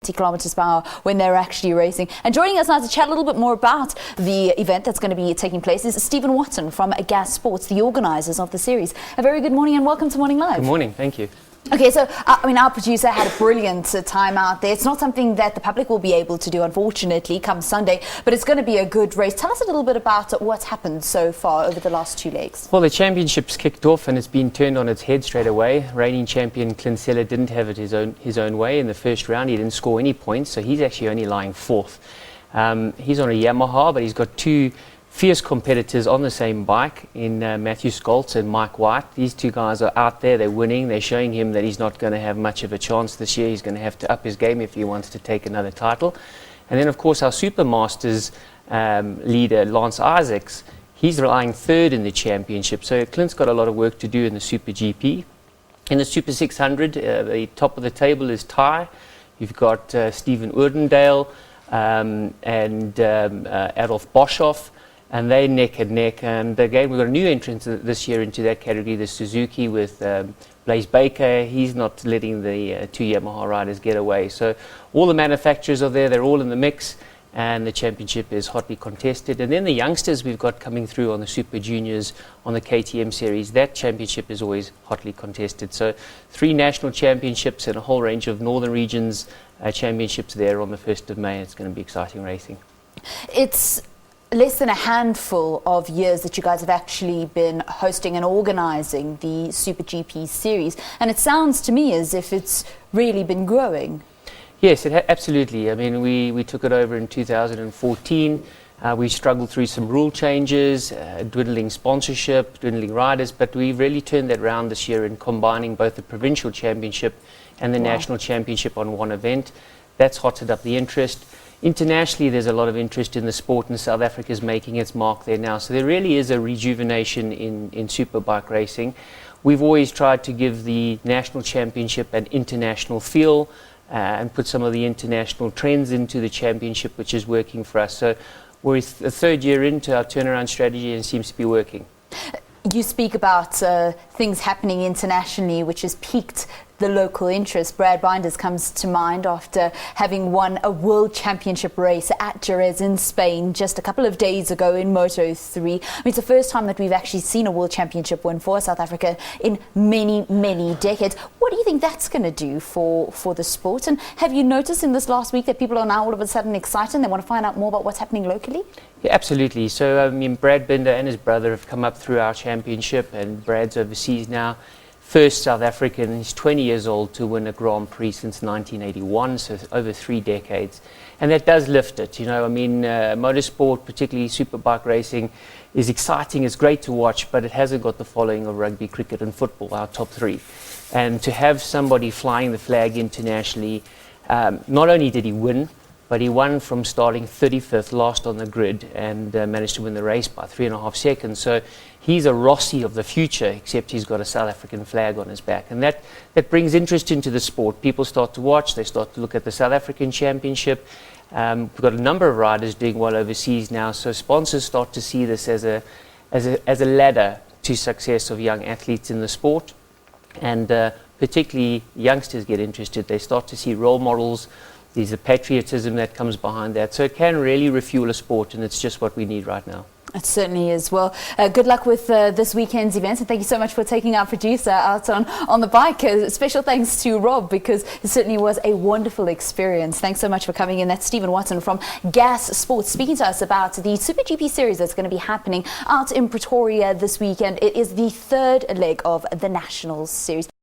150 kilometers per hour when they're actually racing. And joining us now to chat a little bit more about the event that's going to be taking place is Stephen Watson from Gas Sports, the organisers of the series. A very good morning and welcome to Morning Live. Good morning, thank you. Okay, so our producer had a brilliant time out there. It's not something that the public will be able to do, unfortunately, come Sunday, but it's going to be a good race. Tell us a little bit about what's happened so far over the last two legs. Well, the championship's kicked off and it's been turned on its head straight away. Reigning champion Clinsella didn't have it his own way in the first round. He didn't score any points, so he's actually only lying fourth. He's on a Yamaha, but he's got two fierce competitors on the same bike in Matthew Scholz and Mike White. These two guys are out there, they're winning, they're showing him that he's not going to have much of a chance this year. He's going to have to up his game if he wants to take another title. And then of course our Supermasters leader Lance Isaacs, he's lying third in the championship, so Clint's got a lot of work to do in the Super GP. In the Super 600, the top of the table is Ty. You've got Stephen Oerdendale and Adolf Boshoff, and they're neck and neck. And again, we've got a new entrant this year into that category, the Suzuki with Blaise Baker. He's not letting the two Yamaha riders get away. So all the manufacturers are there, they're all in the mix, and the championship is hotly contested. And then the youngsters we've got coming through on the Super Juniors on the KTM series, that championship is always hotly contested. So 3 national championships and a whole range of northern regions championships there on the 1st of May. It's going to be exciting racing. It's less than a handful of years that you guys have actually been hosting and organising the Super GP series, and it sounds to me as if it's really been growing. Yes, absolutely. I mean, we took it over in 2014. We struggled through some rule changes, dwindling sponsorship, dwindling riders, but we've really turned that around this year in combining both the provincial championship and the national championship on one event. That's hotted up the interest. Internationally, there's a lot of interest in the sport, and South Africa is making its mark there now. So there really is a rejuvenation in superbike racing. We've always tried to give the national championship an international feel and put some of the international trends into the championship, which is working for us. So we're the 3rd year into our turnaround strategy and it seems to be working. You speak about things happening internationally, which has piqued the local interest. Brad Binders comes to mind after having won a world championship race at Jerez in Spain just a couple of days ago in Moto3. I mean, it's the first time that we've actually seen a world championship win for South Africa in many, many decades. What do you think that's going to do for the sport? And have you noticed in this last week that people are now all of a sudden excited and they want to find out more about what's happening locally? Yeah, absolutely. So, I mean, Brad Binder and his brother have come up through our championship, and Brad's overseas now. First South African, he's 20 years old to win a Grand Prix since 1981, so over 3 decades. And that does lift it, you know. I mean, motorsport, particularly superbike racing, is exciting, it's great to watch, but it hasn't got the following of rugby, cricket and football, our top 3. And to have somebody flying the flag internationally, not only did he win, but he won from starting 35th, last on the grid, and managed to win the race by 3.5 seconds. So he's a Rossi of the future, except he's got a South African flag on his back. And that brings interest into the sport. People start to watch, they start to look at the South African Championship. We've got a number of riders doing well overseas now, so sponsors start to see this as a ladder to success of young athletes in the sport. And particularly youngsters get interested. They start to see role models. There's a patriotism that comes behind that. So it can really refuel a sport, and it's just what we need right now. It certainly is. Well, good luck with this weekend's events, and thank you so much for taking our producer out on the bike. Special thanks to Rob, because it certainly was a wonderful experience. Thanks so much for coming in. That's Stephen Watson from Gas Sports speaking to us about the Super GP series that's going to be happening out in Pretoria this weekend. It is the 3rd leg of the Nationals series.